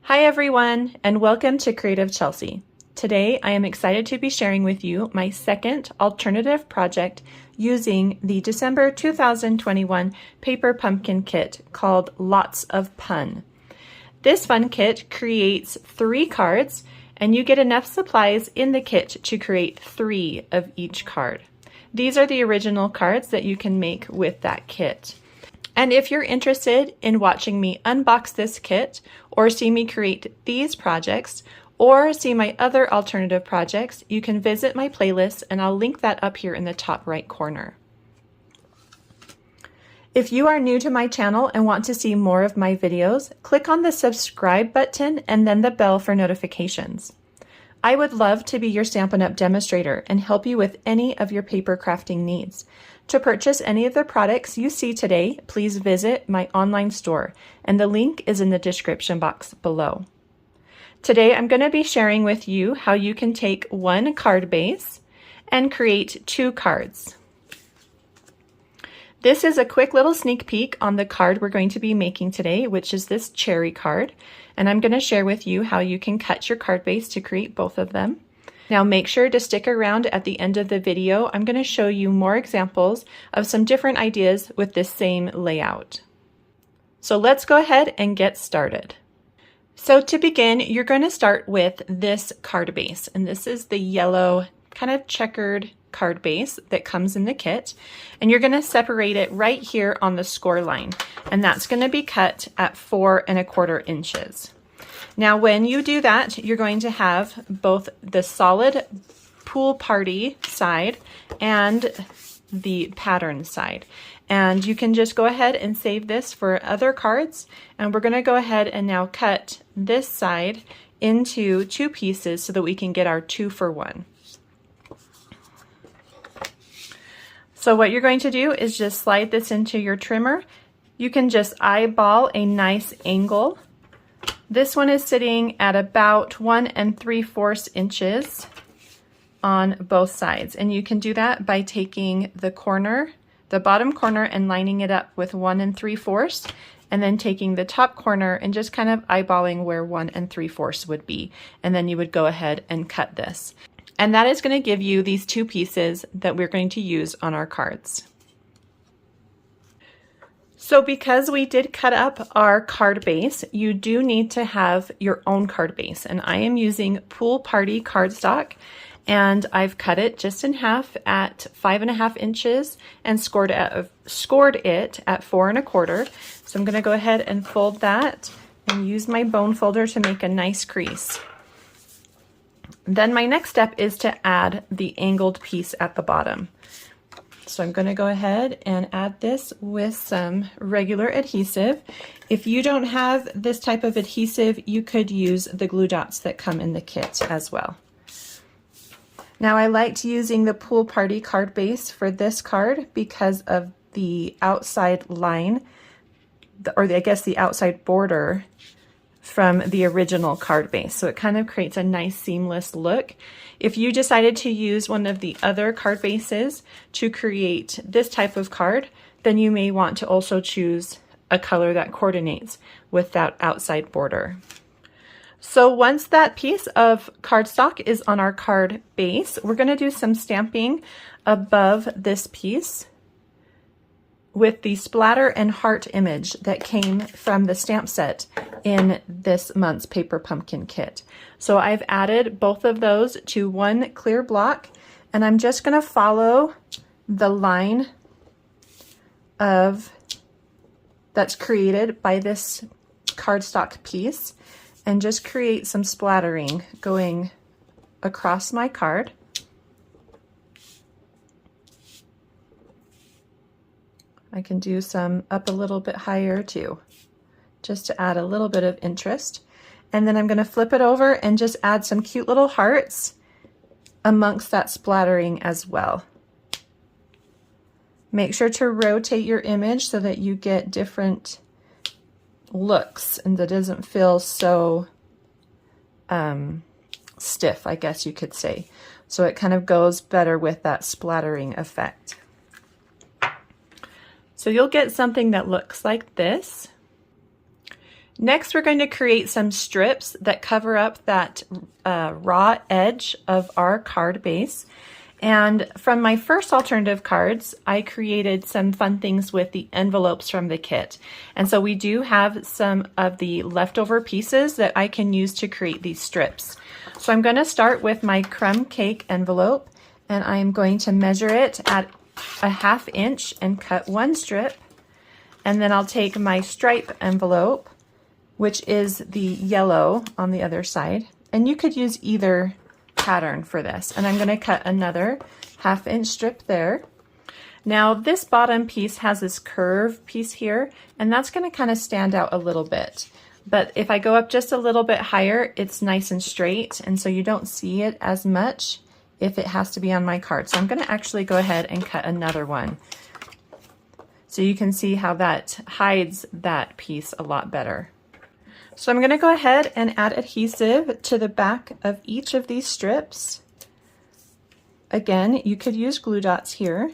Hi everyone, and welcome to Creative Chelsey. Today I am excited to be sharing with you my second alternative project using the December 2021 paper pumpkin kit called Lots of Pun. This fun kit creates 3 cards, and you get enough supplies in the kit to create 3 of each card. These are the original cards that you can make with that kit. And if you're interested in watching me unbox this kit, or see me create these projects, or see my other alternative projects, you can visit my playlist, and I'll link that up here in the top right corner. If you are new to my channel and want to see more of my videos, click on the subscribe button and then the bell for notifications. I would love to be your Stampin' Up! Demonstrator and help you with any of your paper crafting needs. To purchase any of the products you see today, please visit my online store, and the link is in the description box below. Today I'm going to be sharing with you how you can take one card base and create 2 cards. This is a quick little sneak peek on the card we're going to be making today, which is this cherry card, and I'm going to share with you how you can cut your card base to create both of them. Now make sure to stick around at the end of the video. I'm going to show you more examples of some different ideas with this same layout. So let's go ahead and get started. So to begin, you're going to start with this card base, and this is the yellow kind of checkered card base that comes in the kit, and you're going to separate it right here on the score line, and that's going to be cut at 4 1/4 inches. Now when you do that, you're going to have both the solid pool party side and the pattern side. And you can just go ahead and save this for other cards. And we're going to go ahead and now cut this side into 2 pieces so that we can get our 2 for 1. So what you're going to do is just slide this into your trimmer. You can just eyeball a nice angle. This one is sitting at about 1 3/4 inches on both sides, and you can do that by taking the corner, the bottom corner, and lining it up with 1 3/4, and then taking the top corner and just kind of eyeballing where 1 3/4 would be, and then you would go ahead and cut this. And that is going to give you these 2 pieces that we're going to use on our cards. So because we did cut up our card base, you do need to have your own card base. And I am using Pool Party cardstock, and I've cut it just in half at 5 1/2 inches and scored it at 4 1/4. So I'm going to go ahead and fold that and use my bone folder to make a nice crease. Then my next step is to add the angled piece at the bottom. So I'm going to go ahead and add this with some regular adhesive. If you don't have this type of adhesive, you could use the glue dots that come in the kit as well. Now I liked using the Pool Party card base for this card because of the outside line, or I guess the outside border from the original card base. So it kind of creates a nice seamless look. If you decided to use one of the other card bases to create this type of card, then you may want to also choose a color that coordinates with that outside border. So once that piece of cardstock is on our card base, we're going to do some stamping above this piece with the splatter and heart image that came from the stamp set in this month's paper pumpkin kit. So I've added both of those to one clear block, and I'm just going to follow the line that's created by this cardstock piece and just create some splattering going across my card. I can do some up a little bit higher too, just to add a little bit of interest. And then I'm going to flip it over and just add some cute little hearts amongst that splattering as well. Make sure to rotate your image so that you get different looks and that doesn't feel so stiff, I guess you could say. So it kind of goes better with that splattering effect. So you'll get something that looks like this. Next, we're going to create some strips that cover up that raw edge of our card base. And from my first alternative cards, I created some fun things with the envelopes from the kit. And so we do have some of the leftover pieces that I can use to create these strips. So I'm going to start with my crumb cake envelope, and I'm going to measure it at a 1/2 inch and cut one strip. And then I'll take my stripe envelope, which is the yellow on the other side. And you could use either pattern for this. And I'm going to cut another 1/2 inch strip there. Now this bottom piece has this curve piece here, and that's going to kind of stand out a little bit. But if I go up just a little bit higher, it's nice and straight, and so you don't see it as much if it has to be on my card. So I'm going to actually go ahead and cut another one, so you can see how that hides that piece a lot better. So I'm going to go ahead and add adhesive to the back of each of these strips. Again, you could use glue dots here.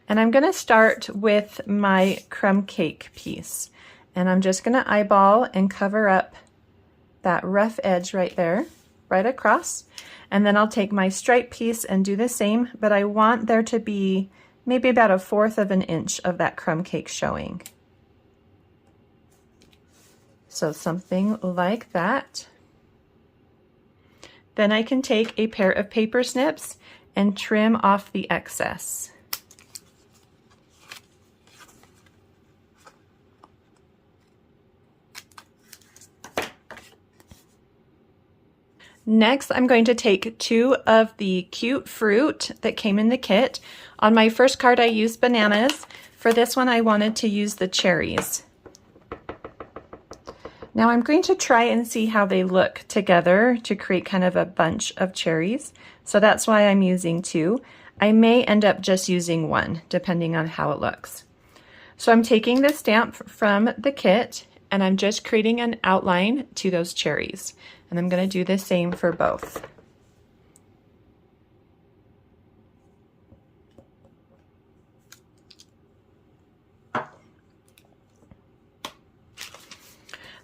And I'm going to start with my crumb cake piece. And I'm just going to eyeball and cover up that rough edge right there, right across. And then I'll take my stripe piece and do the same, but I want there to be maybe about 1/4 of an inch of that crumb cake showing. So something like that. Then I can take a pair of paper snips and trim off the excess. Next, I'm going to take 2 of the cute fruit that came in the kit. On my first card, I used bananas. For this one, I wanted to use the cherries. Now I'm going to try and see how they look together to create kind of a bunch of cherries. So that's why I'm using 2. I may end up just using 1, depending on how it looks. So I'm taking the stamp from the kit, and I'm just creating an outline to those cherries. And I'm going to do the same for both.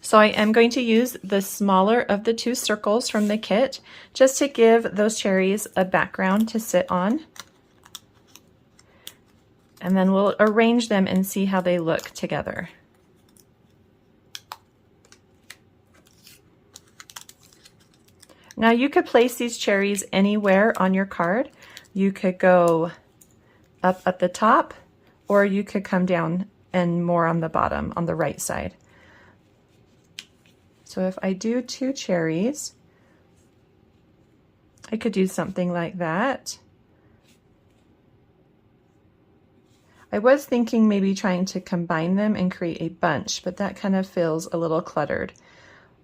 So I am going to use the smaller of the 2 circles from the kit just to give those cherries a background to sit on. And then we'll arrange them and see how they look together. Now you could place these cherries anywhere on your card. You could go up at the top, or you could come down and more on the bottom, on the right side. So if I do 2 cherries, I could do something like that. I was thinking maybe trying to combine them and create a bunch, but that kind of feels a little cluttered.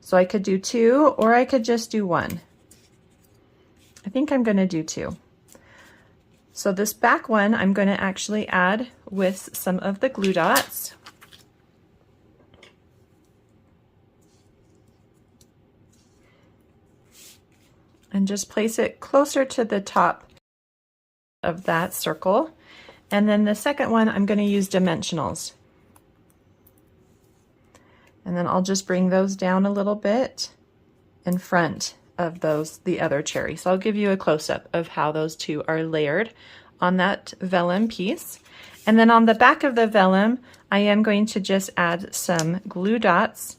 So I could do 2, or I could just do 1. I think I'm going to do 2. So this back one, I'm going to actually add with some of the glue dots. And just place it closer to the top of that circle. And then the second one, I'm going to use dimensionals. And then I'll just bring those down a little bit in front of the other cherry. So I'll give you a close-up of how those 2 are layered on that vellum piece. And then on the back of the vellum, I am going to just add some glue dots.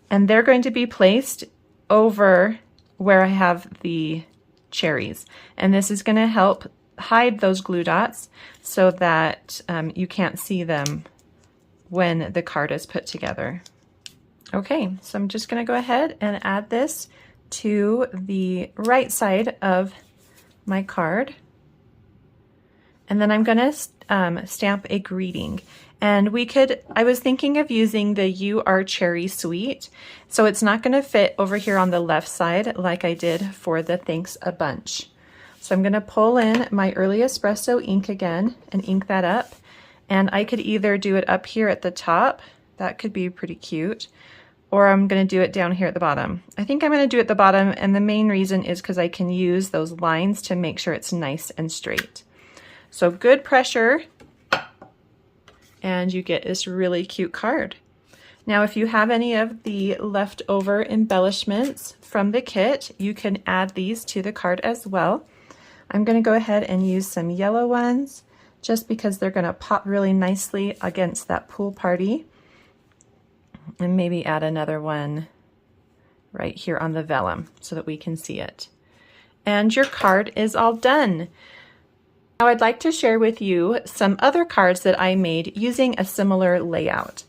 And they're going to be placed over where I have the cherries. And this is going to help hide those glue dots so that you can't see them when the card is put together. Okay, so I'm just going to go ahead and add this to the right side of my card. And then I'm going to stamp a greeting. And I was thinking of using the You Are Cherry Sweet. So it's not going to fit over here on the left side like I did for the Thanks a Bunch. So I'm going to pull in my Early Espresso ink again and ink that up. And I could either do it up here at the top, that could be pretty cute, or I'm going to do it down here at the bottom. I think I'm going to do it at the bottom, and the main reason is because I can use those lines to make sure it's nice and straight. So good pressure, and you get this really cute card. Now, if you have any of the leftover embellishments from the kit, you can add these to the card as well. I'm going to go ahead and use some yellow ones just because they're going to pop really nicely against that pool party. And maybe add another one right here on the vellum so that we can see it. And your card is all done. Now I'd like to share with you some other cards that I made using a similar layout.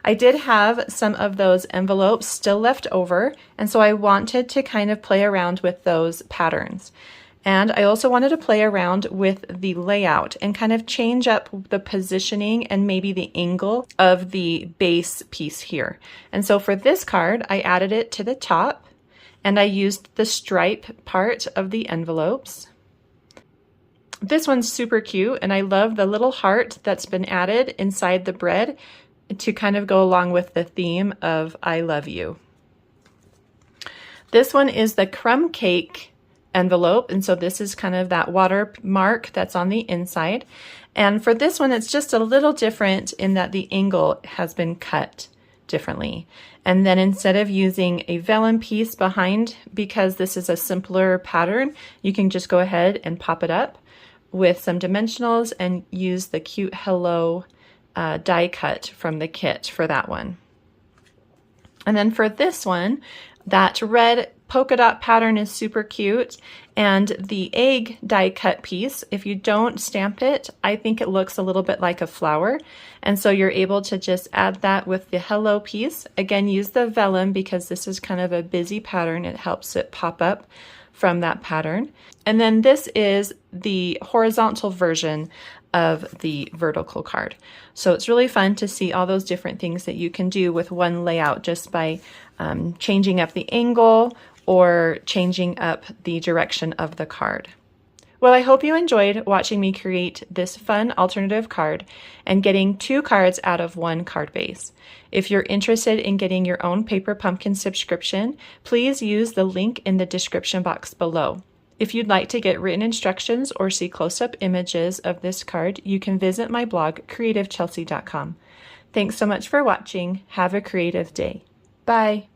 I did have some of those envelopes still left over, and so I wanted to kind of play around with those patterns. And I also wanted to play around with the layout and kind of change up the positioning and maybe the angle of the base piece here. And so for this card, I added it to the top, and I used the stripe part of the envelopes. This one's super cute, and I love the little heart that's been added inside the bread to kind of go along with the theme of I love you. This one is the crumb cake envelope, and so this is kind of that watermark that's on the inside. And for this one, it's just a little different in that the angle has been cut differently. And then instead of using a vellum piece behind, because this is a simpler pattern, you can just go ahead and pop it up with some dimensionals and use the cute hello die cut from the kit for that one. And then for this one, that red polka dot pattern is super cute, and the egg die cut piece, if you don't stamp it, I think it looks a little bit like a flower, and so you're able to just add that with the hello piece. Again, use the vellum because this is kind of a busy pattern. It helps it pop up from that pattern. And then this is the horizontal version of the vertical card. So it's really fun to see all those different things that you can do with one layout just by changing up the angle or changing up the direction of the card. Well, I hope you enjoyed watching me create this fun alternative card and getting 2 cards out of one card base. If you're interested in getting your own Paper Pumpkin subscription, please use the link in the description box below. If you'd like to get written instructions or see close-up images of this card, you can visit my blog, creativechelsey.com. Thanks so much for watching. Have a creative day. Bye.